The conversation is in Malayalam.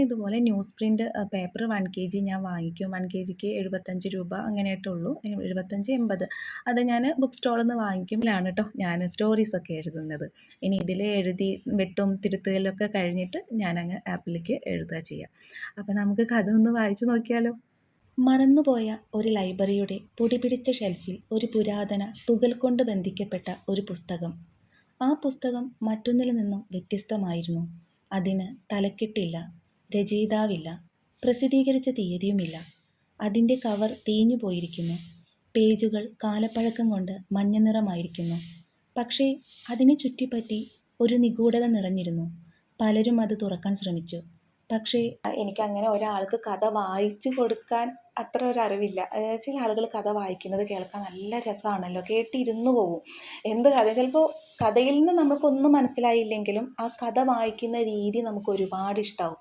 ഇതുപോലെ ന്യൂസ് പ്രിൻ്റ് പേപ്പർ 1 kg ഞാൻ വാങ്ങിക്കും. 1 kgക്ക് 75 രൂപ അങ്ങനെയായിട്ടുള്ളൂ. 75, 80 അത് ഞാൻ ബുക്ക് സ്റ്റോളിൽ നിന്ന് വാങ്ങിക്കും. ഇതിലാണ് കേട്ടോ ഞാൻ സ്റ്റോറീസൊക്കെ എഴുതുന്നത്. ഇനി ഇതിൽ എഴുതി വെട്ടും തിരുത്തലൊക്കെ കഴിഞ്ഞിട്ട് ഞാനങ്ങ് ആപ്പിലേക്ക് എഴുതുക ചെയ്യുക. അപ്പോൾ നമുക്ക് കഥ ഒന്ന് വായിച്ചു നോക്കിയാലോ. മറന്നുപോയ ഒരു ലൈബ്രറിയുടെ പൊടിപിടിച്ച ഷെൽഫിൽ ഒരു പുരാതന തുകൽ കൊണ്ട് ബന്ധിക്കപ്പെട്ട ഒരു പുസ്തകം. ആ പുസ്തകം മറ്റൊന്നിൽ നിന്നും വ്യത്യസ്തമായിരുന്നു. അതിന് തലക്കെട്ടില്ല, രചയിതാവില്ല, പ്രസിദ്ധീകരിച്ച തീയതിയുമില്ല. അതിൻ്റെ കവർ തേഞ്ഞു പോയിരിക്കുന്നു. പേജുകൾ കാലപ്പഴക്കം കൊണ്ട് മഞ്ഞ നിറമായിരിക്കുന്നു. പക്ഷേ അതിനെ ചുറ്റിപ്പറ്റി ഒരു നിഗൂഢത നിറഞ്ഞിരുന്നു. പലരും അത് തുറക്കാൻ ശ്രമിച്ചു. പക്ഷേ എനിക്കങ്ങനെ ഒരാൾക്ക് കഥ വായിച്ചു കൊടുക്കാൻ അത്ര ഒരു അറിവില്ല. ചില ആളുകൾ കഥ വായിക്കുന്നത് കേൾക്കാൻ നല്ല രസമാണല്ലോ, കേട്ടിരുന്നു പോവും. എന്ത് കഥ, ചിലപ്പോൾ കഥയിൽ നിന്ന് നമുക്കൊന്നും മനസ്സിലായില്ലെങ്കിലും ആ കഥ വായിക്കുന്ന രീതി നമുക്ക് ഒരുപാട് ഇഷ്ടമാവും.